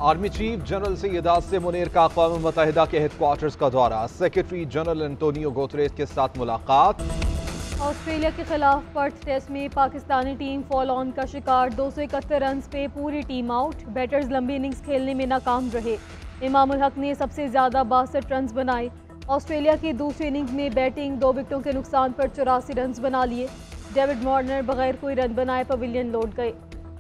Army chief general Syed Asim Munir का अक़वाम मुत्तहिदा के headquarters का दौरा, सेक्रेटरी जनरल एंटोनियो गुतेरेस के साथ मुलाकात। ऑस्ट्रेलिया के खिलाफ पर्थ टेस्ट में पाकिस्तानी टीम फॉल ऑन का शिकार, 271 रन पे पूरी टीम आउट। बैटर्स लंबी इनिंग्स खेलने में नाकाम रहे। इमाम उल हक ने सबसे ज्यादा 62 रन बनाए। ऑस्ट्रेलिया की दूसरी इनिंग्स में बैटिंग, 2 विकेटों के नुकसान पर 84 रन बना लिए। डेविड वार्नर बगैर कोई रन बनाए पवेलियन लौट गए।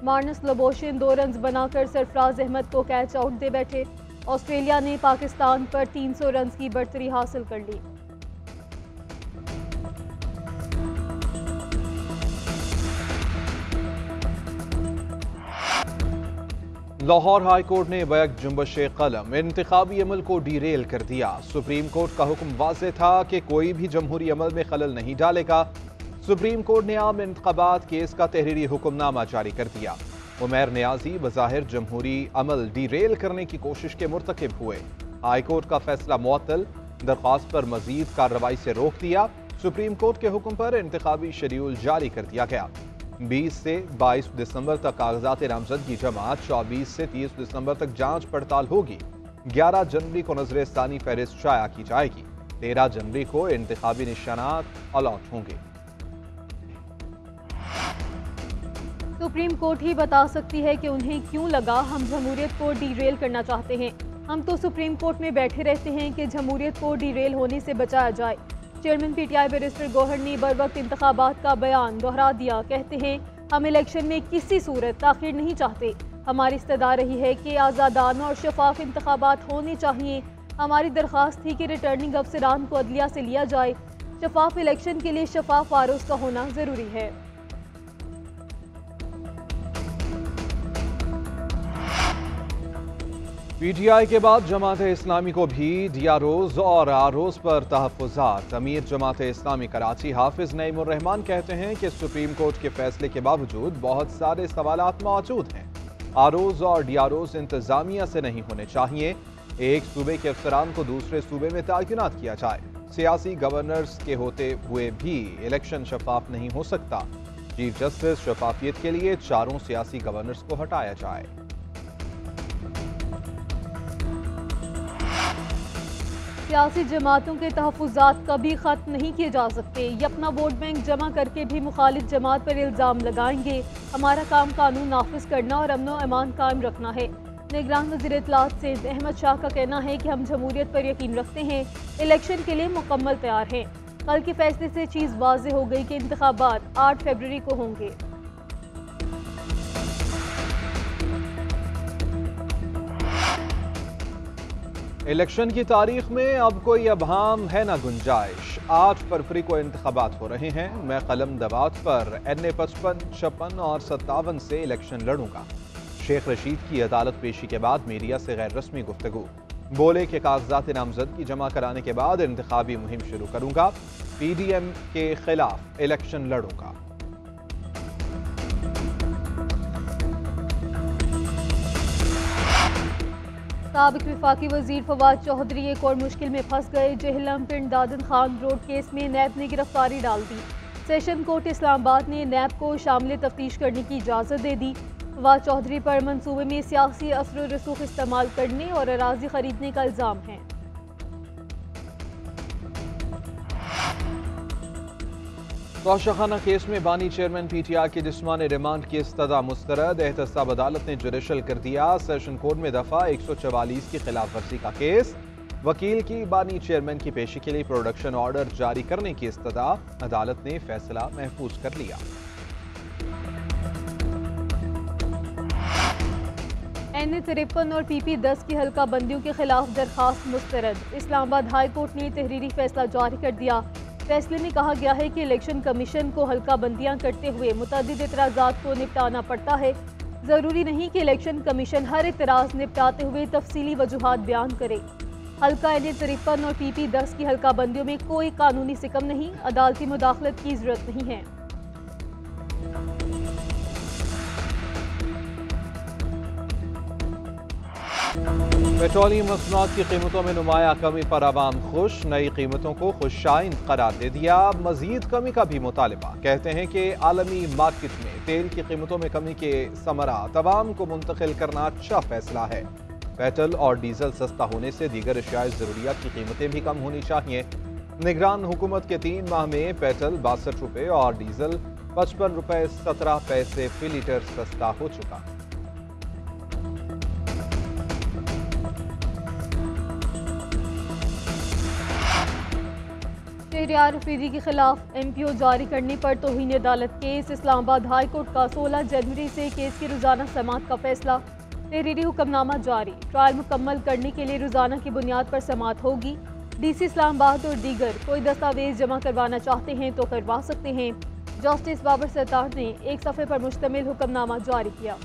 मार्नस लोबोशिन 2 रन बनाकर सरफराज अहमद को कैच आउट दे बैठे। ऑस्ट्रेलिया ने पाकिस्तान पर 300 रन की बढ़तरी हासिल कर ली। लाहौर हाई कोर्ट ने बैक जुम्बश कलम इंतखाबी अमल को डीरेल कर दिया। सुप्रीम कोर्ट का हुक्म वाज़ेह था कि कोई भी जमहूरी अमल में खलल नहीं डालेगा। सुप्रीम कोर्ट ने आम इंतखाबात केस का तहरीरी हुक्मनामा जारी कर दिया। उमैर नियाजी बज़ाहिर जमहूरी अमल डीरेल करने की कोशिश के मुर्तकिब हुए। हाई कोर्ट का फैसला मुअत्तल, दरख्वास्त पर मजीद कार्रवाई से रोक दिया। सुप्रीम कोर्ट के हुक्म पर इंतखाबी शेड्यूल जारी कर दिया गया। 20 से 22 दिसंबर तक कागजात नामजदगी जमा, 24 से 30 दिसंबर तक जांच पड़ताल होगी। 11 जनवरी को नजरसानी फहरिस्त शाया की जाएगी। 13 जनवरी को इंतखाबी निशानात अलॉट होंगे। सुप्रीम कोर्ट ही बता सकती है कि उन्हें क्यों लगा हम जमहूरियत को डीरेल करना चाहते हैं। हम तो सुप्रीम कोर्ट में बैठे रहते हैं कि जमहूरियत को डीरेल होने से बचाया जाए। चेयरमैन पीटीआई बैरिस्टर गौहर ने बर वक्त इंतखाबात का बयान दोहरा दिया। कहते हैं हम इलेक्शन में किसी सूरत ताखीर नहीं चाहते। हमारी इस्तदा रही है कि आज़ादाना और शफाफ इंतखाबात होने चाहिए। हमारी दरख्वास्त थी कि रिटर्निंग अफसरान को अदलिया से लिया जाए। शफाफ इलेक्शन के लिए शफाफ आरोज़ का होना ज़रूरी है। पीटीआई के बाद जमात इस्लामी को भी डीआरओज़ और आरओज़ पर तहफ़्फ़ुज़ात। अमीर जमात इस्लामी कराची हाफिज़ नईमुर रहमान कहते हैं कि सुप्रीम कोर्ट के फैसले के बावजूद बहुत सारे सवालात मौजूद हैं। आरओज़ और डीआरओज़ इंतज़ामिया से नहीं होने चाहिए। एक सूबे के अफसरान को दूसरे सूबे में तैनात किया जाए। सियासी गवर्नर्स के होते हुए भी इलेक्शन शफाफ नहीं हो सकता। चीफ जस्टिस शफाफियत के लिए चारों सियासी गवर्नर्स को हटाया जाए। सियासी जमातों के तहफ़्फ़ुज़ात कभी ख़त्म नहीं किए जा सकते। ये अपना वोट बैंक जमा करके भी मुखालिफ जमात पर इल्ज़ाम लगाएंगे। हमारा काम कानून नाफिज करना और अमन व अमान कायम रखना है। निगरान वज़ीर इत्तलात सिंध अहमद शाह का कहना है कि हम जमहूरियत पर यकीन रखते हैं, इलेक्शन के लिए मुकम्मल तैयार हैं। कल के फैसले से चीज़ वाज़ेह हो गई कि इंतखाबात 8 फरवरी को होंगे। इलेक्शन की तारीख में अब कोई अबहाम है ना गुंजाइश। 8 फरवरी को इंतखाबात हो रहे हैं। मैं कलम दबात पर NA 55, 56 और 57 से इलेक्शन लड़ूंगा। शेख रशीद की अदालत पेशी के बाद मीडिया से गैर रस्मी गुफ्तगू। बोले कि कागजात नामजदगी जमा कराने के बाद इंतखाबी मुहिम शुरू करूंगा। PDM के खिलाफ इलेक्शन लड़ूंगा। साबिक वफाकी वजीर फवाद चौधरी एक और मुश्किल में फंस गए। जेहलम पिंड दादन खान रोड केस में नैब ने गिरफ्तारी डाल दी। सेशन कोर्ट इस्लामाबाद ने नैब को शामिल तफ्तीश करने की इजाज़त दे दी। फवाद चौधरी पर मंसूबे में सियासी असर व रसूख इस्तेमाल करने और अराजी खरीदने का इल्ज़ाम है। तोशाखाना केस में बानी चेयरमैन PTI की जिस्मानी रिमांड की इस्तदा मुस्तरद। एहतसाब अदालत ने जुडिशल कर दिया। सेशन कोर्ट में दफा 144 की खिलाफ वर्जी का केस। वकील की बानी चेयरमैन की पेशी के लिए प्रोडक्शन ऑर्डर जारी करने की इस्तदा। अदालत ने फैसला महफूज कर लिया। NA 53 और PP 10 की हल्का बंदियों के खिलाफ दरखास्त मुस्तरद। इस्लामाबाद हाई कोर्ट ने तहरीरी फैसला जारी कर दिया। फैसले में कहा गया है कि इलेक्शन कमीशन को हल्का बंदियां करते हुए मुतअद्दिद एतराज़ात को निपटाना पड़ता है। ज़रूरी नहीं कि इलेक्शन कमीशन हर एतराज़ निपटाते हुए तफसीली वजूहात बयान करे। हल्का NA 53 और PP 10 की हल्का बंदियों में कोई कानूनी सिकम नहीं, अदालती मुदाखलत की ज़रूरत नहीं है। पेट्रोलियम मसनूआत की कीमतों में नुमाया कमी पर आवाम खुश। नई कीमतों को खुशाइन करार दे दिया। मजीद कमी का भी मुतालबा। कहते हैं कि आलमी मार्केट में तेल की कीमतों में कमी के समरात आवाम को मुंतकिल करना अच्छा फैसला है। पेट्रोल और डीजल सस्ता होने से दीगर अशियाए ज़रूरियात की कीमतें भी कम होनी चाहिए। निगरान हुकूमत के 3 माह में पेट्रोल 62 रुपये और डीजल 55 रुपये 17 पैसे फी लीटर सस्ता हो चुका। शहरियार अफरीदी के खिलाफ MPO जारी करने पर तौहीन अदालत केस। इस्लामाबाद हाई कोर्ट का 16 जनवरी से केस की रोजाना समाअत का फैसला। तहरीरी हुक्मनामा जारी। ट्रायल मुकम्मल करने के लिए रोजाना की बुनियाद पर समाअत होगी। DC इस्लामाबाद और दीगर कोई दस्तावेज जमा करवाना चाहते हैं तो करवा सकते हैं। जस्टिस बाबर सत्तार ने एक सफ़े पर मुश्तमिल हुक्मनामा जारी किया।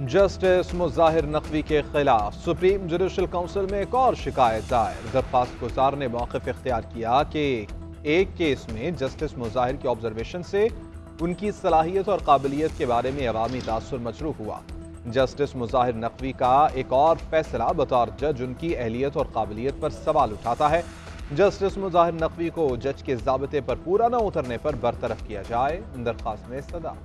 जस्टिस मुज़ाहिर नकवी के खिलाफ सुप्रीम जुडिशल काउंसिल में एक और शिकायत दायर। दरख्वास्त गुजार ने मौक़िफ़ इख्तियार किया कि एक केस में जस्टिस मुज़ाहिर की ऑब्जर्वेशन से उनकी सलाहियत और काबिलियत के बारे में अवामी तासुर मजरूह हुआ। जस्टिस मुज़ाहिर नकवी का एक और फैसला बतौर जज उनकी अहलियत और काबिलियत पर सवाल उठाता है। जस्टिस मुज़ाहिर नकवी को जज के ज़ाबिते पर पूरा न उतरने पर बरतरफ किया जाए। दरख्वास्त में सदा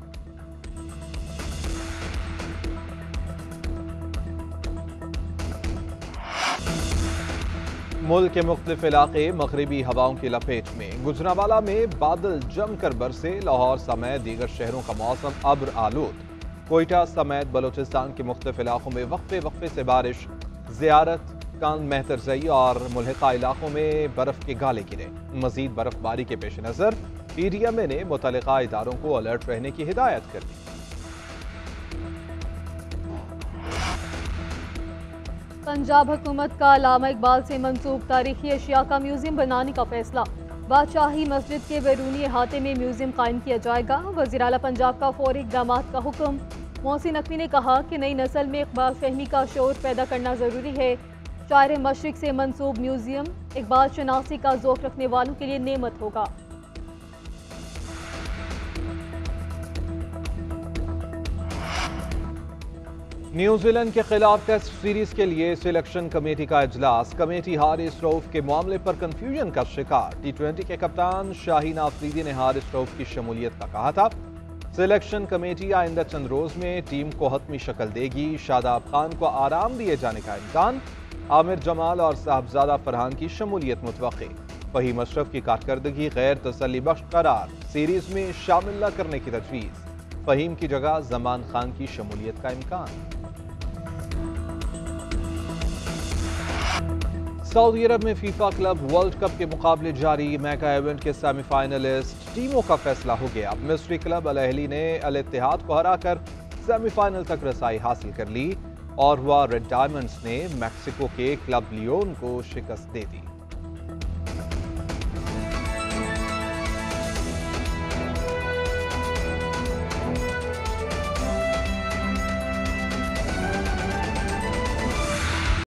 मुल्क के मुख्तलिफ इलाके मगरबी हवाओं की लपेट में। गुजरांवाला में बादल जमकर बरसे। लाहौर समेत दीगर शहरों का मौसम अब्र आलूद। कोयटा समेत बलोचिस्तान के मुख्तलिफ इलाकों में वक्फे वक्फे से बारिश। ज़ियारत, कान मेहतरजई और मुल्हिका इलाकों में बर्फ के गाले गिरे। मजीद बर्फबारी के पेश नज़र PDMA ने मुतल्लिका इदारों को अलर्ट रहने की हिदायत कर दी। पंजाब हुकूमत का अल्लामा इकबाल से मंसूब तारीखी अशिया का म्यूजियम बनाने का फैसला। बादशाही मस्जिद के बैरूनी अहाते में म्यूजियम कायम किया जाएगा। वज़ीर आला पंजाब का फौरी इक़दामात का हुक्म। मोहसिन नकवी ने कहा कि नई नस्ल में इकबाल फहमी का शोर पैदा करना ज़रूरी है। शायर मशरिक से मंसूब म्यूजियम इकबाल शनासी का ज़ौक़ रखने वालों के लिए नेमत होगा। न्यूजीलैंड के खिलाफ टेस्ट सीरीज के लिए सिलेक्शन कमेटी का इजलास। कमेटी हारिस रऊफ के मामले पर कंफ्यूजन का शिकार। T20 के कप्तान शाहीन आफरीदी ने हारिस रऊफ की शमूलियत का कहा था। सिलेक्शन कमेटी आइंदा चंद रोज में टीम को हतमी शक्ल देगी। शादाब खान को आराम दिए जाने का इम्कान। आमिर जमाल और साहबजादा फरहान की शमूलियत मुतवक्की। फहीम अशरफ की कारकर्दगी गैर तसल्ली बख्श करार। सीरीज में शामिल न करने की तजवीज़। फहीम की जगह जमान खान की शमूलियत का इम्कान। सऊदी अरब में फीफा क्लब वर्ल्ड कप के मुकाबले जारी। मेगा इवेंट के सेमीफाइनलिस्ट टीमों का फैसला हो गया। मिस्री क्लब अल अहली ने अल इत्तेहाद को हराकर सेमीफाइनल तक रसाई हासिल कर ली और हुआ रेड डायमंड्स ने मैक्सिको के क्लब लियोन को शिकस्त दे दी।